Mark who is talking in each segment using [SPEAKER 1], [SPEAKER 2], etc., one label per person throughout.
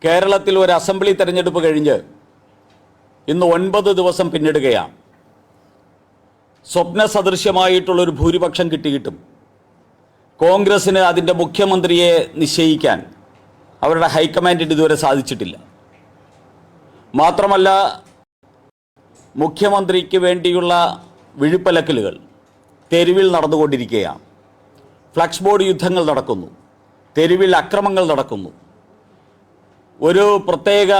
[SPEAKER 1] കേരളത്തിൽ ഒരു അസംബ്ലി തെരഞ്ഞെടുപ്പ് കഴിഞ്ഞ് ഇന്ന് 9 ദിവസം പിന്നിടുകയാണ്. സ്വപ്ന സദൃശ്യമായിട്ടുള്ളൊരു ഭൂരിപക്ഷം കിട്ടിയിട്ടും കോൺഗ്രസിന് അതിൻ്റെ മുഖ്യമന്ത്രിയെ നിശ്ചയിക്കാൻ അവരുടെ ഹൈക്കമാൻഡിന് ഇതുവരെ സാധിച്ചിട്ടില്ല. മാത്രമല്ല, മുഖ്യമന്ത്രിക്ക് വേണ്ടിയുള്ള വിഴുപ്പലക്കലുകൾ തെരുവിൽ നടന്നുകൊണ്ടിരിക്കുകയാണ്. ഫ്ലക്സ് ബോർഡ് യുദ്ധങ്ങൾ നടക്കുന്നു, തെരുവിൽ അക്രമങ്ങൾ നടക്കുന്നു. ഒരു പ്രത്യേക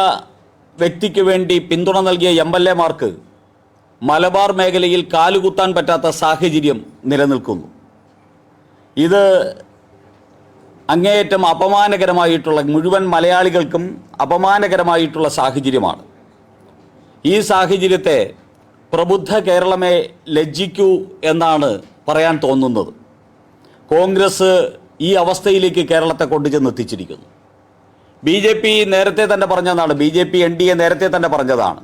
[SPEAKER 1] വ്യക്തിക്ക് വേണ്ടി പിന്തുണ നൽകിയ MLA-മാർക്ക് മലബാർ മേഖലയിൽ കാലുകുത്താൻ പറ്റാത്ത സാഹചര്യം നിലനിൽക്കുന്നു. ഇത് അങ്ങേയറ്റം അപമാനകരമായിട്ടുള്ള, മുഴുവൻ മലയാളികൾക്കും അപമാനകരമായിട്ടുള്ള സാഹചര്യമാണ്. ഈ സാഹചര്യത്തെ പ്രബുദ്ധ കേരളമേ ലജ്ജിക്കൂ എന്നാണ് പറയാൻ തോന്നുന്നത്. കോൺഗ്രസ് ഈ അവസ്ഥയിലേക്ക് കേരളത്തെ കൊണ്ടുചെന്നെത്തിച്ചിരിക്കുന്നു. BJP നേരത്തെ തന്നെ പറഞ്ഞതാണ്, BJP NDA നേരത്തെ തന്നെ പറഞ്ഞതാണ്,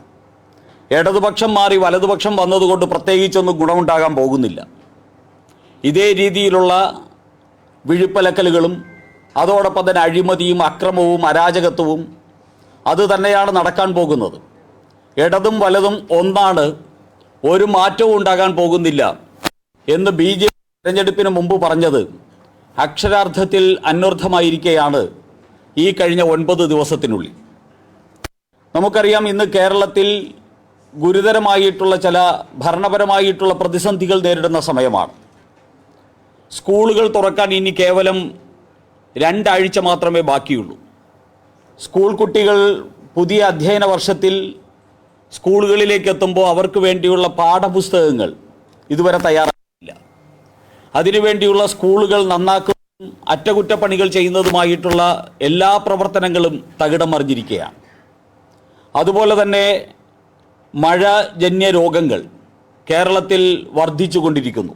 [SPEAKER 1] ഇടതുപക്ഷം മാറി വലതുപക്ഷം വന്നതുകൊണ്ട് പ്രത്യേകിച്ചൊന്നും ഗുണമുണ്ടാകാൻ പോകുന്നില്ല. ഇതേ രീതിയിലുള്ള വിഴുപ്പലക്കലുകളും അതോടൊപ്പം തന്നെ അഴിമതിയും അക്രമവും അരാജകത്വവും അത് തന്നെയാണ് നടക്കാൻ പോകുന്നത്. ഇടതും വലതും ഒന്നാണ്, ഒരു മാറ്റവും ഉണ്ടാകാൻ പോകുന്നില്ല എന്ന് BJP തെരഞ്ഞെടുപ്പിന് മുമ്പ് പറഞ്ഞത് അക്ഷരാർത്ഥത്തിൽ അന്വർത്ഥമായിരിക്കെയാണ് ഈ കഴിഞ്ഞ 9 ദിവസത്തിനുള്ളിൽ. നമുക്കറിയാം, ഇന്ന് കേരളത്തിൽ ഗുരുതരമായിട്ടുള്ള ചില ഭരണപരമായിട്ടുള്ള പ്രതിസന്ധികൾ നേരിടുന്ന സമയമാണ്. സ്കൂളുകൾ തുറക്കാൻ ഇനി കേവലം 2 ആഴ്ച മാത്രമേ ബാക്കിയുള്ളൂ. സ്കൂൾ കുട്ടികൾ പുതിയ അധ്യയന വർഷത്തിൽ സ്കൂളുകളിലേക്ക് എത്തുമ്പോൾ അവർക്ക് വേണ്ടിയുള്ള പാഠപുസ്തകങ്ങൾ ഇതുവരെ തയ്യാറാക്കിയില്ല. അതിനുവേണ്ടിയുള്ള സ്കൂളുകൾ നന്നാക്കുന്നതും അറ്റകുറ്റപ്പണികൾ ചെയ്യുന്നതുമായിട്ടുള്ള എല്ലാ പ്രവർത്തനങ്ങളും തകിടം മറിഞ്ഞിരിക്കുകയാണ്. അതുപോലെ തന്നെ മഴജന്യ രോഗങ്ങൾ കേരളത്തിൽ വർദ്ധിച്ചുകൊണ്ടിരിക്കുന്നു.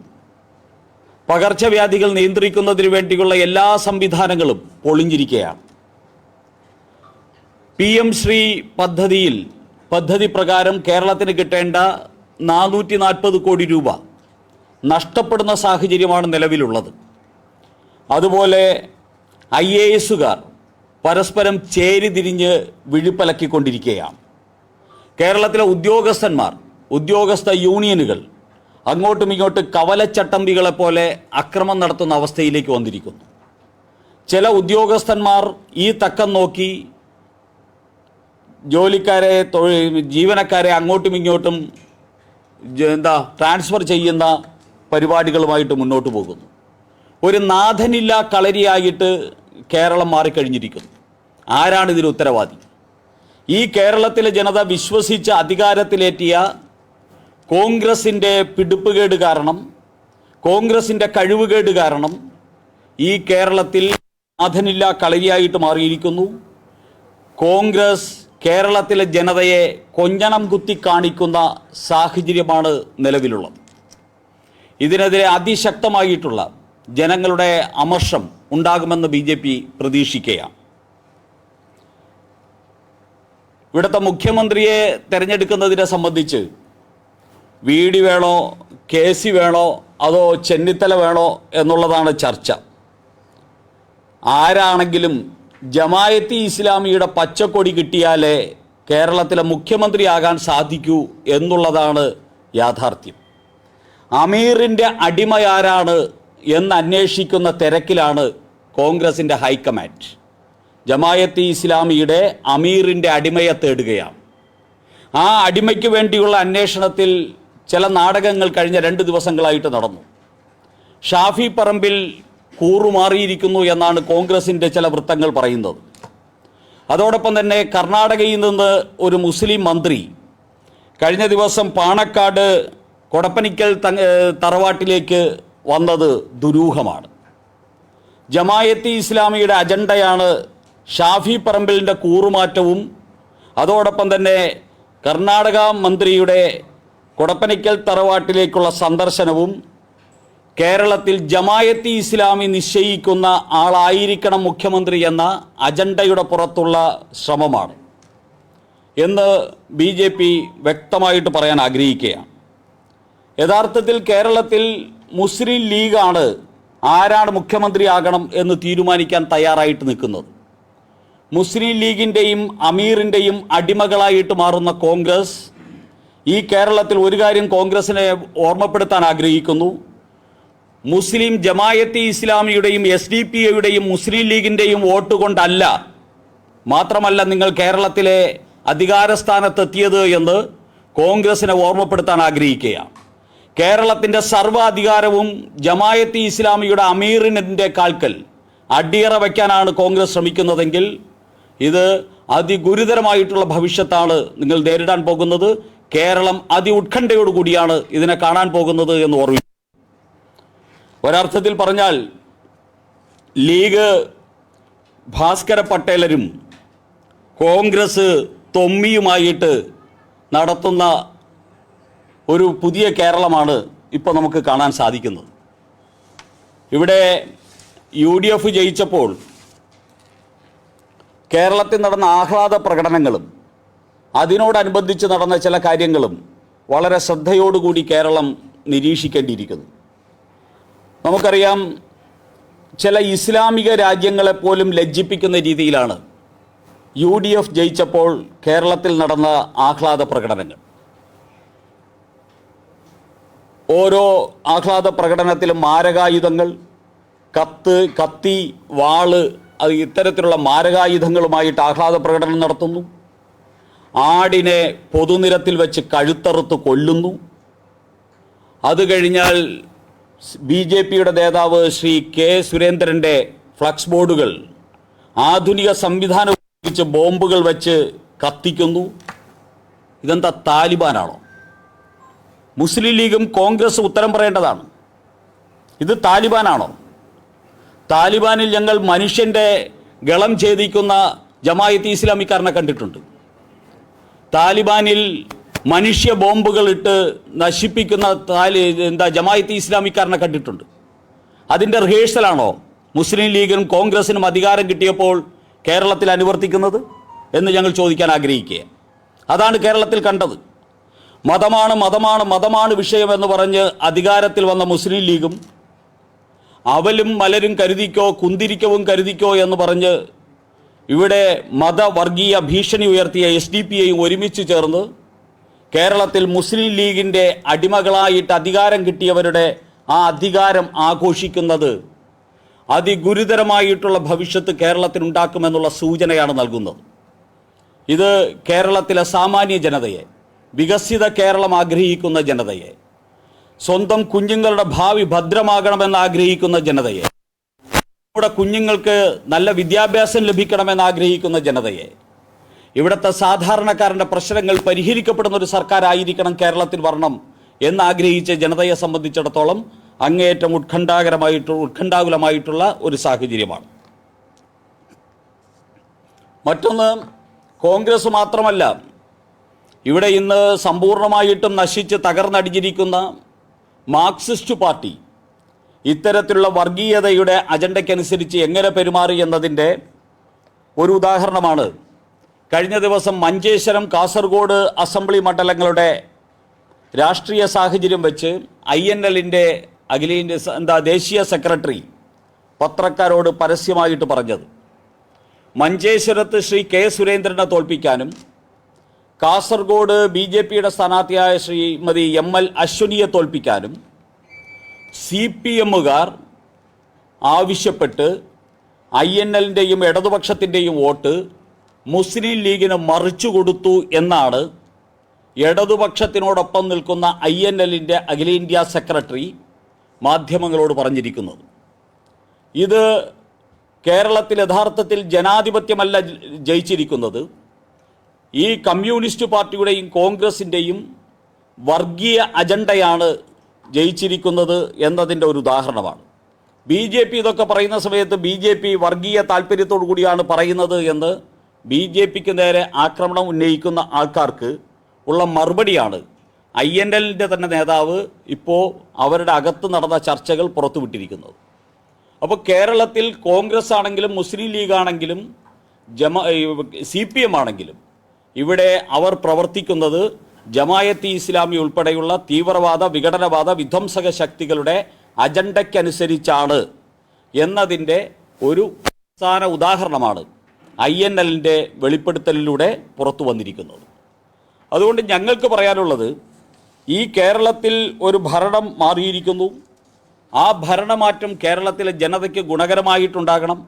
[SPEAKER 1] പകർച്ചവ്യാധികൾ നിയന്ത്രിക്കുന്നതിന് വേണ്ടിയുള്ള എല്ലാ സംവിധാനങ്ങളും പൊളിഞ്ഞിരിക്കുകയാണ്. PM ശ്രീ പദ്ധതി പ്രകാരം കേരളത്തിന് കിട്ടേണ്ട 440 കോടി രൂപ നഷ്ടപ്പെടുന്ന സാഹചര്യമാണ് നിലവിലുള്ളത്. അതുപോലെ IAS-കാർ പരസ്പരം ചേരിതിരിഞ്ഞ് വിഴുപ്പലക്കിക്കൊണ്ടിരിക്കുകയാണ്. കേരളത്തിലെ ഉദ്യോഗസ്ഥ യൂണിയനുകൾ അങ്ങോട്ടും ഇങ്ങോട്ടും കവലച്ചട്ടമ്പികളെപ്പോലെ അക്രമം നടത്തുന്ന അവസ്ഥയിലേക്ക് വന്നിരിക്കുന്നു. ചില ഉദ്യോഗസ്ഥന്മാർ ഈ തക്കം നോക്കി ജീവനക്കാരെ അങ്ങോട്ടും ഇങ്ങോട്ടും ട്രാൻസ്ഫർ ചെയ്യുന്ന പരിപാടികളുമായിട്ട് മുന്നോട്ട് പോകുന്നു. ഒരു നാഥനില്ല കളരിയായിട്ട് കേരളം മാറിക്കഴിഞ്ഞിരിക്കുന്നു. ആരാണ് ഇതിന് ഉത്തരവാദി? ഈ കേരളത്തിലെ ജനത വിശ്വസിച്ച് അധികാരത്തിലേറ്റിയ കോൺഗ്രസിൻ്റെ പിടിപ്പുകേട് കാരണം, കോൺഗ്രസിൻ്റെ കഴിവുകേട് കാരണം ഈ കേരളത്തിൽ നാഥനില്ല കളരിയായിട്ട് മാറിയിരിക്കുന്നു. കോൺഗ്രസ് കേരളത്തിലെ ജനതയെ കൊഞ്ഞണം കുത്തി കാണിക്കുന്ന സാഹചര്യമാണ് നിലവിലുള്ളത്. ഇതിനെതിരെ അതിശക്തമായിട്ടുള്ള ജനങ്ങളുടെ അമർഷം ഉണ്ടാകുമെന്ന് BJP പ്രതീക്ഷിക്കുകയാണ്. ഇവിടുത്തെ മുഖ്യമന്ത്രിയെ തിരഞ്ഞെടുക്കുന്നതിനെ സംബന്ധിച്ച് VD വേണോ, KC വേണോ, അതോ ചെന്നിത്തല വേണോ എന്നുള്ളതാണ് ചർച്ച. ആരാണെങ്കിലും ജമായത്തെ ഇസ്ലാമിയുടെ പച്ചക്കൊടി കിട്ടിയാലേ കേരളത്തിലെ മുഖ്യമന്ത്രിയാകാൻ സാധിക്കൂ എന്നുള്ളതാണ് യാഥാർത്ഥ്യം. അമീറിൻ്റെ അടിമയാരാണ് എന്ന് അന്വേഷിക്കുന്ന തിരക്കിലാണ് കോൺഗ്രസിൻ്റെ ഹൈക്കമാൻഡ്. ജമായത്തെ ഇസ്ലാമിയുടെ അമീറിൻ്റെ അടിമയെ തേടുകയാണ്. ആ അടിമയ്ക്ക് വേണ്ടിയുള്ള അന്വേഷണത്തിൽ ചില നാടകങ്ങൾ കഴിഞ്ഞ 2 ദിവസങ്ങളായിട്ട് നടന്നു. ഷാഫി പറമ്പിൽ കൂറുമാറിയിരിക്കുന്നു എന്നാണ് കോൺഗ്രസിൻ്റെ ചില വൃത്തങ്ങൾ പറയുന്നത്. അതോടൊപ്പം തന്നെ കർണാടകയിൽ നിന്ന് ഒരു മുസ്ലിം മന്ത്രി കഴിഞ്ഞ ദിവസം പാണക്കാട് കൊടപ്പനിക്കൽ തറവാട്ടിലേക്ക് വന്നത് ദുരൂഹമാണ്. ജമായത്തെ ഇസ്ലാമിയുടെ അജണ്ടയാണ് ഷാഫി പറമ്പിലിൻ്റെ കൂറുമാറ്റവും അതോടൊപ്പം തന്നെ കർണാടക മന്ത്രിയുടെ കൊടപ്പനിക്കൽ തറവാട്ടിലേക്കുള്ള സന്ദർശനവും കേരളത്തിൽ ജമായത്തെ ഇസ്ലാമി നിശ്ചയിക്കുന്ന ആളായിരിക്കണം മുഖ്യമന്ത്രി എന്ന അജണ്ടയുടെ പുറത്തുള്ള ശ്രമമാണ് എന്ന് BJP വ്യക്തമായിട്ട് പറയാൻ ആഗ്രഹിക്കുകയാണ്. യഥാർത്ഥത്തിൽ കേരളത്തിൽ മുസ്ലിം ലീഗാണ് ആരാണ് മുഖ്യമന്ത്രിയാകണം എന്ന് തീരുമാനിക്കാൻ തയ്യാറായിട്ട് നിൽക്കുന്നത്. മുസ്ലിം ലീഗിൻ്റെയും അമീറിൻ്റെയും അടിമകളായിട്ട് മാറുന്ന കോൺഗ്രസ് ഈ കേരളത്തിൽ ഒരു കാര്യം കോൺഗ്രസിനെ ഓർമ്മപ്പെടുത്താൻ ആഗ്രഹിക്കുന്നു. മുസ്ലിം ജമായത്തെ ഇസ്ലാമിയുടെയും SDP-യുടെയും മുസ്ലിം ലീഗിൻ്റെയും വോട്ട് കൊണ്ടല്ല, മാത്രമല്ല നിങ്ങൾ കേരളത്തിലെ അധികാരസ്ഥാനത്തെത്തിയത് എന്ന് കോൺഗ്രസിനെ ഓർമ്മപ്പെടുത്താൻ ആഗ്രഹിക്കുകയാണ്. കേരളത്തിൻ്റെ സർവ്വ അധികാരവും ജമായത്തെ ഇസ്ലാമിയുടെ അമീറിൻ്റെ കാൽക്കൽ അടിയറ വയ്ക്കാനാണ് കോൺഗ്രസ് ശ്രമിക്കുന്നതെങ്കിൽ ഇത് അതിഗുരുതരമായിട്ടുള്ള ഭവിഷ്യത്താണ് നിങ്ങൾ നേരിടാൻ പോകുന്നത്. കേരളം ഉത്കണ്ഠയോടുകൂടിയാണ് ഇതിനെ കാണാൻ പോകുന്നത് എന്ന് ഓർമ്മിക്കും. ഒരർത്ഥത്തിൽ പറഞ്ഞാൽ ലീഗ് ഭാസ്കര പട്ടേലരും കോൺഗ്രസ് തൊമ്മിയുമായിട്ട് നടത്തുന്ന ഒരു പുതിയ കേരളമാണ് ഇപ്പോൾ നമുക്ക് കാണാൻ സാധിക്കുന്നത്. ഇവിടെ UDF ജയിച്ചപ്പോൾ കേരളത്തിൽ നടന്ന ആഹ്ലാദ പ്രകടനങ്ങളും അതിനോടനുബന്ധിച്ച് നടന്ന ചില കാര്യങ്ങളും വളരെ ശ്രദ്ധയോടുകൂടി കേരളം നിരീക്ഷിക്കേണ്ടിയിരിക്കുന്നു. നമുക്കറിയാം, ചില ഇസ്ലാമിക രാജ്യങ്ങളെപ്പോലും ലജ്ജിപ്പിക്കുന്ന രീതിയിലാണ് UDF ജയിച്ചപ്പോൾ കേരളത്തിൽ നടന്ന ആഹ്ലാദ പ്രകടനങ്ങൾ. ഓരോ ആഹ്ലാദ പ്രകടനത്തിലും മാരകായുധങ്ങൾ, കത്തി, വാള്, ഇത്തരത്തിലുള്ള മാരകായുധങ്ങളുമായിട്ട് ആഹ്ലാദ പ്രകടനം നടത്തുന്നു. ആടിനെ പൊതുനിരത്തിൽ വെച്ച് കഴുത്തറുത്ത് കൊല്ലുന്നു. അത് കഴിഞ്ഞാൽ BJP-യുടെ നേതാവ് ശ്രീ K. സുരേന്ദ്രൻ്റെ ഫ്ലക്സ് ബോർഡുകൾ ആധുനിക സംവിധാനം ഉപയോഗിച്ച് ബോംബുകൾ വെച്ച് കത്തിക്കുന്നു. ഇതെന്താ താലിബാനാണോ? മുസ്ലിം ലീഗും കോൺഗ്രസും ഉത്തരം പറയേണ്ടതാണ്. ഇത് താലിബാനാണോ? താലിബാനിൽ ഞങ്ങൾ മനുഷ്യൻ്റെ ഗളം ഛേദിക്കുന്ന ജമായത്ത് ഇസ്ലാമിക്കാരനെ കണ്ടിട്ടുണ്ട്. താലിബാനിൽ മനുഷ്യ ബോംബുകൾ ഇട്ട് നശിപ്പിക്കുന്ന ജമായത്ത് ഇസ്ലാമിക്കാരനെ കണ്ടിട്ടുണ്ട്. അതിൻ്റെ റിഹേഴ്സലാണോ മുസ്ലിം ലീഗിനും കോൺഗ്രസിനും അധികാരം കിട്ടിയപ്പോൾ കേരളത്തിൽ അനുവർത്തിക്കുന്നത് എന്ന് ഞങ്ങൾ ചോദിക്കാൻ ആഗ്രഹിക്കുക. അതാണ് കേരളത്തിൽ കണ്ടത്. മതമാണ് വിഷയമെന്ന് പറഞ്ഞ് അധികാരത്തിൽ വന്ന മുസ്ലിം ലീഗും അവലും മലരും കരുതിക്കോ കുന്തിരിക്കവും കരുതിക്കോ എന്ന് പറഞ്ഞ് ഇവിടെ മതവർഗീയ ഭീഷണി ഉയർത്തിയ SDP-യും ഒരുമിച്ച് ചേർന്ന് കേരളത്തിൽ മുസ്ലിം ലീഗിൻ്റെ അടിമകളായിട്ട് അധികാരം കിട്ടിയവരുടെ ആ അധികാരം ആഘോഷിക്കുന്നത് അതിഗുരുതരമായിട്ടുള്ള ഭവിഷ്യത്ത് കേരളത്തിനുണ്ടാക്കുമെന്നുള്ള സൂചനയാണ് നൽകുന്നത്. ഇത് കേരളത്തിലെ സാമാന്യ ജനതയെ, വികസിത കേരളം ആഗ്രഹിക്കുന്ന ജനതയെ, സ്വന്തം കുഞ്ഞുങ്ങളുടെ ഭാവി ഭദ്രമാകണമെന്ന് ആഗ്രഹിക്കുന്ന ജനതയെ, നമ്മുടെ കുഞ്ഞുങ്ങൾക്ക് നല്ല വിദ്യാഭ്യാസം ലഭിക്കണമെന്ന് ആഗ്രഹിക്കുന്ന ജനതയെ, ഇവിടുത്തെ സാധാരണക്കാരൻ്റെ പ്രശ്നങ്ങൾ പരിഹരിക്കപ്പെടുന്ന ഒരു സർക്കാർ ആയിരിക്കണം കേരളത്തിൽ വരണം എന്നാഗ്രഹിച്ച ജനതയെ സംബന്ധിച്ചിടത്തോളം അങ്ങേയറ്റം ഉത്കണ്ഠാകുലമായിട്ടുള്ള ഒരു സാഹചര്യമാണ്. മറ്റൊന്ന്, കോൺഗ്രസ് മാത്രമല്ല, ഇവിടെ ഇന്ന് സമ്പൂർണ്ണമായിട്ടും നശിച്ച് തകർന്നടിഞ്ഞിരിക്കുന്ന മാർക്സിസ്റ്റ് പാർട്ടി ഇത്തരത്തിലുള്ള വർഗീയതയുടെ അജണ്ടയ്ക്കനുസരിച്ച് എങ്ങനെ പെരുമാറി എന്നതിൻ്റെ ഒരു ഉദാഹരണമാണ് കഴിഞ്ഞ ദിവസം മഞ്ചേശ്വരം, കാസർഗോഡ് അസംബ്ലി മണ്ഡലങ്ങളുടെ രാഷ്ട്രീയ സാഹചര്യം വെച്ച് INL-ൻ്റെ ദേശീയ സെക്രട്ടറി പത്രക്കാരോട് പരസ്യമായിട്ട് പറഞ്ഞത്. മഞ്ചേശ്വരത്ത് ശ്രീ K. സുരേന്ദ്രനെ തോൽപ്പിക്കാനും കാസർഗോഡ് BJP-യുടെ സ്ഥാനാർത്ഥിയായ ശ്രീമതി ML അശ്വനിയെ തോൽപ്പിക്കാനും CPM-കാർ ആവശ്യപ്പെട്ട് INL-ൻ്റെയും ഇടതുപക്ഷത്തിൻ്റെയും വോട്ട് മുസ്ലിം ലീഗിന് മറിച്ചു കൊടുത്തു എന്നാണ് ഇടതുപക്ഷത്തിനോടൊപ്പം നിൽക്കുന്ന INL-ൻ്റെ അഖിലേന്ത്യാ സെക്രട്ടറി മാധ്യമങ്ങളോട് പറഞ്ഞിരിക്കുന്നത്. ഇത് കേരളത്തിൽ യഥാർത്ഥത്തിൽ ജനാധിപത്യമല്ല ജയിച്ചിരിക്കുന്നത്, ഈ കമ്മ്യൂണിസ്റ്റ് പാർട്ടിയുടെയും കോൺഗ്രസിൻ്റെയും വർഗീയ അജണ്ടയാണ് ജയിച്ചിരിക്കുന്നത് എന്നതിൻ്റെ ഒരു ഉദാഹരണമാണ്. BJP ഇതൊക്കെ പറയുന്ന സമയത്ത് BJP വർഗീയ താല്പര്യത്തോടു കൂടിയാണ് പറയുന്നത് എന്ന് BJP-ക്ക് നേരെ ആക്രമണം ഉന്നയിക്കുന്ന ആൾക്കാർക്ക് ഉള്ള മറുപടിയാണ് INL-ൻ്റെ തന്നെ നേതാവ് ഇപ്പോൾ അവരുടെ അകത്ത് നടന്ന ചർച്ചകൾ പുറത്തുവിട്ടിരിക്കുന്നത്. അപ്പോൾ കേരളത്തിൽ കോൺഗ്രസ് ആണെങ്കിലും മുസ്ലിം ലീഗ് ആണെങ്കിലും CPM ആണെങ്കിലും ഇവിടെ അവർ പ്രവർത്തിക്കുന്നത് ജമായത്ത് ഇസ്ലാമി ഉൾപ്പെടെയുള്ള തീവ്രവാദ, വിഘടനവാദ, വിധ്വംസക ശക്തികളുടെ അജണ്ടയ്ക്കനുസരിച്ചാണ് എന്നതിൻ്റെ ഒരു അവസാന ഉദാഹരണമാണ് INLൻ്റെ വെളിപ്പെടുത്തലിലൂടെ പുറത്തു വന്നിരിക്കുന്നത്. അതുകൊണ്ട് ഞങ്ങൾക്ക് പറയാനുള്ളത്, ഈ കേരളത്തിൽ ഒരു ഭരണം മാറിയിരിക്കുന്നു. ആ ഭരണമാറ്റം കേരളത്തിലെ ജനതയ്ക്ക് ഗുണകരമായിട്ടുണ്ടാകണം.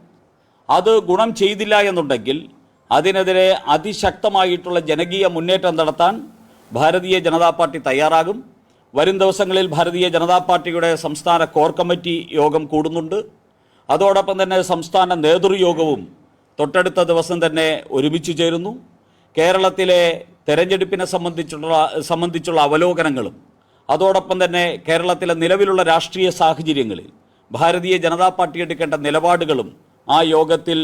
[SPEAKER 1] അത് ഗുണം ചെയ്തില്ല എന്നുണ്ടെങ്കിൽ അതിനെതിരെ അതിശക്തമായിട്ടുള്ള ജനകീയ മുന്നേറ്റം നടത്താൻ ഭാരതീയ ജനതാ പാർട്ടി തയ്യാറാകും. വരും ദിവസങ്ങളിൽ ഭാരതീയ ജനതാ പാർട്ടിയുടെ സംസ്ഥാന കോർ കമ്മിറ്റി യോഗം കൂടുന്നുണ്ട്. അതോടൊപ്പം തന്നെ സംസ്ഥാന നേതൃയോഗവും തൊട്ടടുത്ത ദിവസം തന്നെ ഒരുമിച്ച് ചേരുന്നു. കേരളത്തിലെ തെരഞ്ഞെടുപ്പിനെ സംബന്ധിച്ചുള്ള അവലോകനങ്ങളും അതോടൊപ്പം തന്നെ കേരളത്തിലെ നിലവിലുള്ള രാഷ്ട്രീയ സാഹചര്യങ്ങളിൽ ഭാരതീയ ജനതാ പാർട്ടി എടുക്കേണ്ട നിലപാടുകളും ആ യോഗത്തിൽ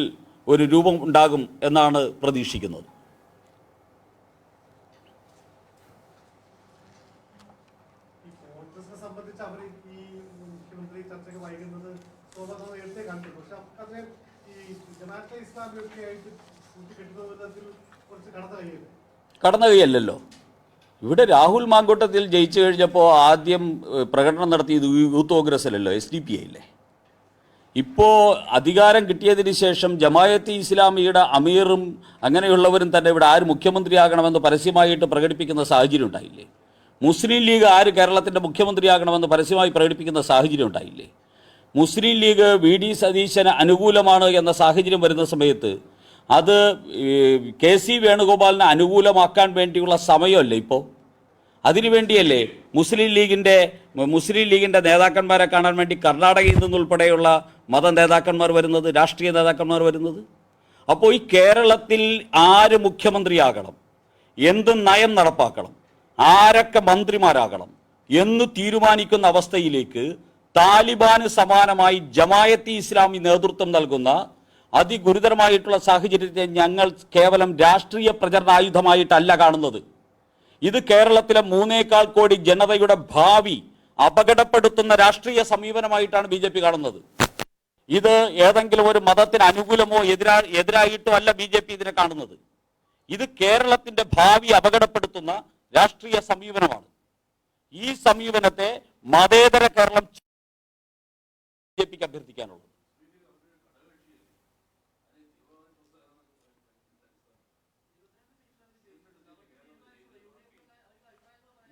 [SPEAKER 1] ഒരു രൂപം ഉണ്ടാകും എന്നാണ് പ്രതീക്ഷിക്കുന്നത്. കടന്നു കൈയല്ലല്ലോ. ഇവിടെ രാഹുൽ മാങ്കൂട്ടത്തിൽ ജയിച്ചു കഴിഞ്ഞപ്പോൾ ആദ്യം പ്രകടനം നടത്തിയത് യൂത്ത് കോൺഗ്രസ്സിലല്ലോ, SDP ആയില്ലേ. ഇപ്പോൾ അധികാരം കിട്ടിയതിന് ശേഷം ജമായത്ത് ഇസ്ലാമിയുടെ അമീറും അങ്ങനെയുള്ളവരും തന്നെ ഇവിടെ ആര് മുഖ്യമന്ത്രിയാകണമെന്ന് പരസ്യമായിട്ട് പ്രകടിപ്പിക്കുന്ന സാഹചര്യം ഉണ്ടായില്ലേ. മുസ്ലിം ലീഗ് ആര് കേരളത്തിൻ്റെ മുഖ്യമന്ത്രിയാകണമെന്ന് പരസ്യമായി പ്രകടിപ്പിക്കുന്ന സാഹചര്യം ഉണ്ടായില്ലേ. മുസ്ലിം ലീഗ് VD സതീശന് അനുകൂലമാണ് എന്ന സാഹചര്യം വരുന്ന സമയത്ത് അത് KC വേണുഗോപാലിനെ അനുകൂലമാക്കാൻ വേണ്ടിയുള്ള സമയമല്ലേ ഇപ്പോൾ. അതിനുവേണ്ടിയല്ലേ മുസ്ലിം ലീഗിൻ്റെ നേതാക്കന്മാരെ കാണാൻ വേണ്ടി കർണാടകയിൽ നിന്നുൾപ്പെടെയുള്ള മത നേതാക്കന്മാർ വരുന്നത്, രാഷ്ട്രീയ നേതാക്കന്മാർ വരുന്നത്. അപ്പോൾ ഈ കേരളത്തിൽ ആര് മുഖ്യമന്ത്രിയാകണം, എന്ത് നയം നടപ്പാക്കണം, ആരൊക്കെ മന്ത്രിമാരാകണം എന്ന് തീരുമാനിക്കുന്ന അവസ്ഥയിലേക്ക് താലിബാന് സമാനമായി ജമായത്ത് ഇസ്ലാമി നേതൃത്വം നൽകുന്ന അതിഗുരുതരമായിട്ടുള്ള സാഹചര്യത്തെ ഞങ്ങൾ കേവലം രാഷ്ട്രീയ പ്രചരണായുധമായിട്ടല്ല കാണുന്നത്. ഇത് കേരളത്തിലെ 3.25 കോടി ജനതയുടെ ഭാവി അപകടപ്പെടുത്തുന്ന രാഷ്ട്രീയ സമീപനമായിട്ടാണ് BJP കാണുന്നത്. ഇത് ഏതെങ്കിലും ഒരു മതത്തിന് അനുകൂലമോ എതിരായിട്ടോ അല്ല BJP ഇതിനെ കാണുന്നത്. ഇത് കേരളത്തിന്റെ ഭാവി അപകടപ്പെടുത്തുന്ന രാഷ്ട്രീയ സമീപനമാണ്. ഈ സമീപനത്തെ മതേതര കേരളം BJPക്ക് അഭ്യർത്ഥിക്കാനുള്ളത്.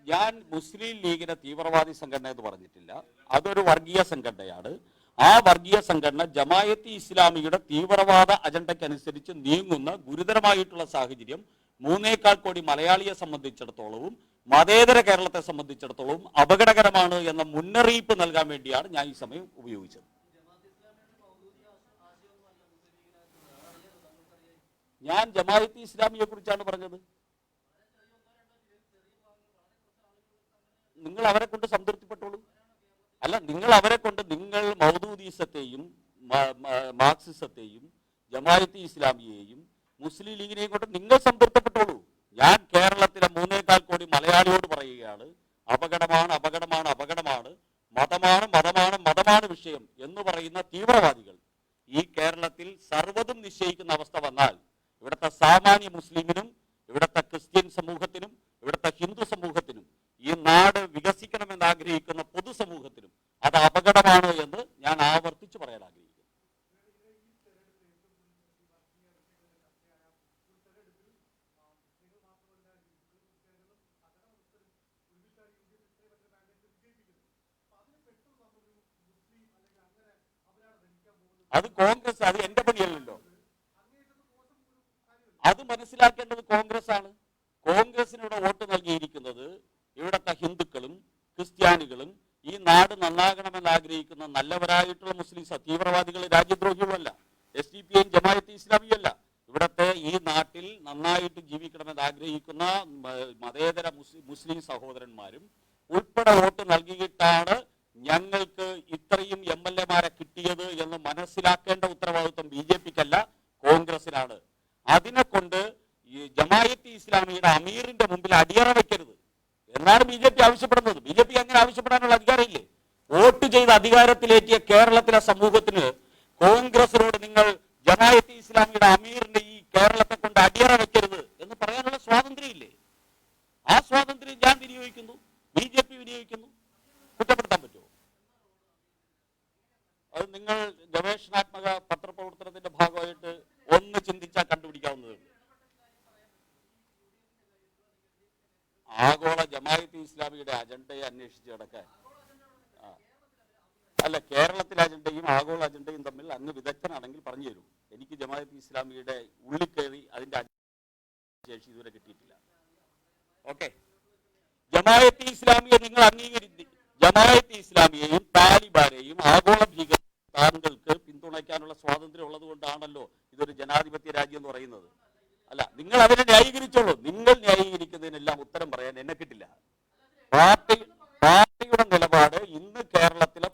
[SPEAKER 1] ഞാൻ മുസ്ലിം ലീഗിനെ തീവ്രവാദി സംഘടന എന്ന് പറഞ്ഞിട്ടില്ല. അതൊരു വർഗീയ സംഘടനയാണ്. ആ വർഗീയ സംഘടന ജമായത്ത് ഇസ്ലാമിയുടെ തീവ്രവാദ അജണ്ടയ്ക്കനുസരിച്ച് നീങ്ങുന്ന ഗുരുതരമായിട്ടുള്ള സാഹചര്യം 3.25 കോടി മലയാളിയെ സംബന്ധിച്ചിടത്തോളവും മതേതര കേരളത്തെ സംബന്ധിച്ചിടത്തോളവും അപകടകരമാണ് എന്ന മുന്നറിയിപ്പ് നൽകാൻ വേണ്ടിയാണ് ഞാൻ ഈ സമയം ഉപയോഗിച്ചത്. ഞാൻ ജമായത്ത് ഇസ്ലാമിയെ കുറിച്ചാണ് പറഞ്ഞത്. നിങ്ങൾ അവരെ കൊണ്ട് സംതൃപ്തിപ്പെട്ടോളൂ. അല്ല, നിങ്ങൾ അവരെ കൊണ്ട് നിങ്ങൾ മൗദൂദീസത്തെയും മാർക്സിസത്തെയും ജമായത്ത് ഇസ്ലാമിയെയും മുസ്ലിം ലീഗിനെയും കൊണ്ട് നിങ്ങൾ സംതൃപ്തിപ്പെട്ടോളൂ. ഞാൻ കേരളത്തിലെ 3.25 കോടി മലയാളിയോട് പറയുകയാണ്, അപകടമാണ്, അപകടമാണ്, അപകടമാണ്, മതമാണ്, മതമാണ്, മതമാണ് വിഷയം എന്ന് പറയുന്ന തീവ്രവാദികൾ ഈ കേരളത്തിൽ സർവ്വതും നിശ്ചയിക്കുന്ന അവസ്ഥ വന്നാൽ ഇവിടുത്തെ സാമാന്യ മുസ്ലിമിനും ഇവിടുത്തെ ക്രിസ്ത്യൻ സമൂഹത്തിനും ഇവിടുത്തെ ഹിന്ദു സമൂഹത്തിനും ഈ നാട് വികസിക്കണമെന്ന് ആഗ്രഹിക്കുന്ന പൊതുസമൂഹത്തിനും അത് അപകടമാണ് എന്ന് ഞാൻ ആവർത്തിച്ച് പറയാൻ ആഗ്രഹിക്കുന്നു. അത് കോൺഗ്രസ്, അത് എന്റെ പണിയല്ലല്ലോ. അത് മനസ്സിലാക്കേണ്ടത് കോൺഗ്രസ് ആണ്. കോൺഗ്രസിനൂടെ വോട്ട് നൽകിയിരിക്കുന്നത് ഇവിടുത്തെ ഹിന്ദുക്കളും ക്രിസ്ത്യാനികളും ഈ നാട് നന്നാകണമെന്ന് ആഗ്രഹിക്കുന്ന നല്ലവരായിട്ടുള്ള മുസ്ലിം തീവ്രവാദികൾ, രാജ്യദ്രോഹികളുമല്ല. SDP-യും ജമായത്ത് ഇസ്ലാമിയല്ല. ഇവിടുത്തെ ഈ നാട്ടിൽ നന്നായിട്ട് ജീവിക്കണമെന്ന് ആഗ്രഹിക്കുന്ന മതേതര മുസ്ലിം സഹോദരന്മാരും ഉൾപ്പെടെ വോട്ട് നൽകിയിട്ടാണ് ഞങ്ങൾക്ക് ഇത്രയും MLA-മാരെ കിട്ടിയത് എന്ന് മനസ്സിലാക്കേണ്ട ഉത്തരവാദിത്വം BJP-ക്കല്ല, കോൺഗ്രസിനാണ്. അതിനെ കൊണ്ട് ഈ ജമായത്ത് ഇസ്ലാമിയുടെ അമീറിന്റെ മുമ്പിൽ അടിയറ വെക്കരുത് എന്നാണ് BJP ആവശ്യപ്പെടുന്നത്. BJP അങ്ങനെ ആവശ്യപ്പെടാനുള്ള അധികാരമില്ലേ? വോട്ട് ചെയ്ത് അധികാരത്തിലേറ്റിയ കേരളത്തിലെ സമൂഹത്തിന് കോൺഗ്രസിനോട് നിങ്ങൾ ജമായത്ത് ഇസ്ലാമിയുടെ അമീറിന്റെ ഈ കേരളത്തെ കൊണ്ട് അടിയറ വെക്കരുത് എന്ന് പറയാനുള്ള സ്വാതന്ത്ര്യം ഇല്ലേ? ആ സ്വാതന്ത്ര്യം ഞാൻ വിനിയോഗിക്കുന്നു, BJP വിനിയോഗിക്കുന്നു. കുറ്റപ്പെടുത്താൻ പറ്റുമോ? അത് നിങ്ങൾ ഗവേഷണാത്മക പത്രപ്രവർത്തനത്തിന്റെ ഭാഗമായിട്ട് ഒന്നിച്ച് ചിന്തിച്ചാൽ കണ്ടുപിടിക്കാവുന്നതേ ഉള്ളൂ. ആഗോള ജമാഅത്തെ ഇസ്ലാമിയുടെ അജണ്ടയെ അന്വേഷിച്ച് കിടക്കാൻ അല്ല, കേരളത്തിലെ അജണ്ടയും ആഗോള അജണ്ടയും തമ്മിൽ അങ്ങ് വിദഗ്ധനാണെങ്കിൽ പറഞ്ഞു തരും. എനിക്ക് ജമാഅത്തെ ഇസ്ലാമിയുടെ ഉള്ളിൽ കയറി അതിന്റെ ശേഷി ഇതുവരെ കിട്ടിയിട്ടില്ല. ഓക്കെ, ജമാഅത്തെ ഇസ്ലാമിയെ നിങ്ങൾ അംഗീകരിച്ച് ജമാഅത്തെ ഇസ്ലാമിയെയും താലിബാനെയും ആഗോള ഭീകര താങ്കൾക്ക് പിന്തുണയ്ക്കാനുള്ള സ്വാതന്ത്ര്യം ഉള്ളത് കൊണ്ടാണല്ലോ ഇതൊരു ജനാധിപത്യ രാജ്യം എന്ന് പറയുന്നത്. അല്ല, നിങ്ങൾ അതിനെ ന്യായീകരിച്ചോളൂ. നിങ്ങൾ ന്യായീകരിക്കുന്നതിനെല്ലാം ഉത്തരം പറയാൻ എന്നെ കിട്ടില്ല. പാർട്ടിയുടെ നിലപാട് ഇന്ന് കേരളത്തിലെ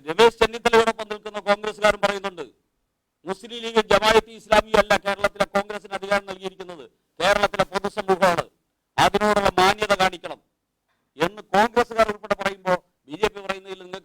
[SPEAKER 1] രമേശ് ചെന്നിത്തലയോടൊപ്പം നിൽക്കുന്ന കോൺഗ്രസ്സുകാരും പറയുന്നുണ്ട്, മുസ്ലിം ലീഗ് ജമാഅത്തെ ഇസ്ലാമി അല്ല കേരളത്തിലെ കോൺഗ്രസിന് അധികാരം നൽകിയിരിക്കുന്നത്, കേരളത്തിലെ പൊതുസമൂഹമാണ്, അതിനോടുള്ള മാന്യത കാണിക്കണം എന്ന് കോൺഗ്രസ്സുകാർ ഉൾപ്പെടെ പറയുമ്പോൾ ബി ജെ പി പറയുന്നതിൽ നിങ്ങൾക്ക്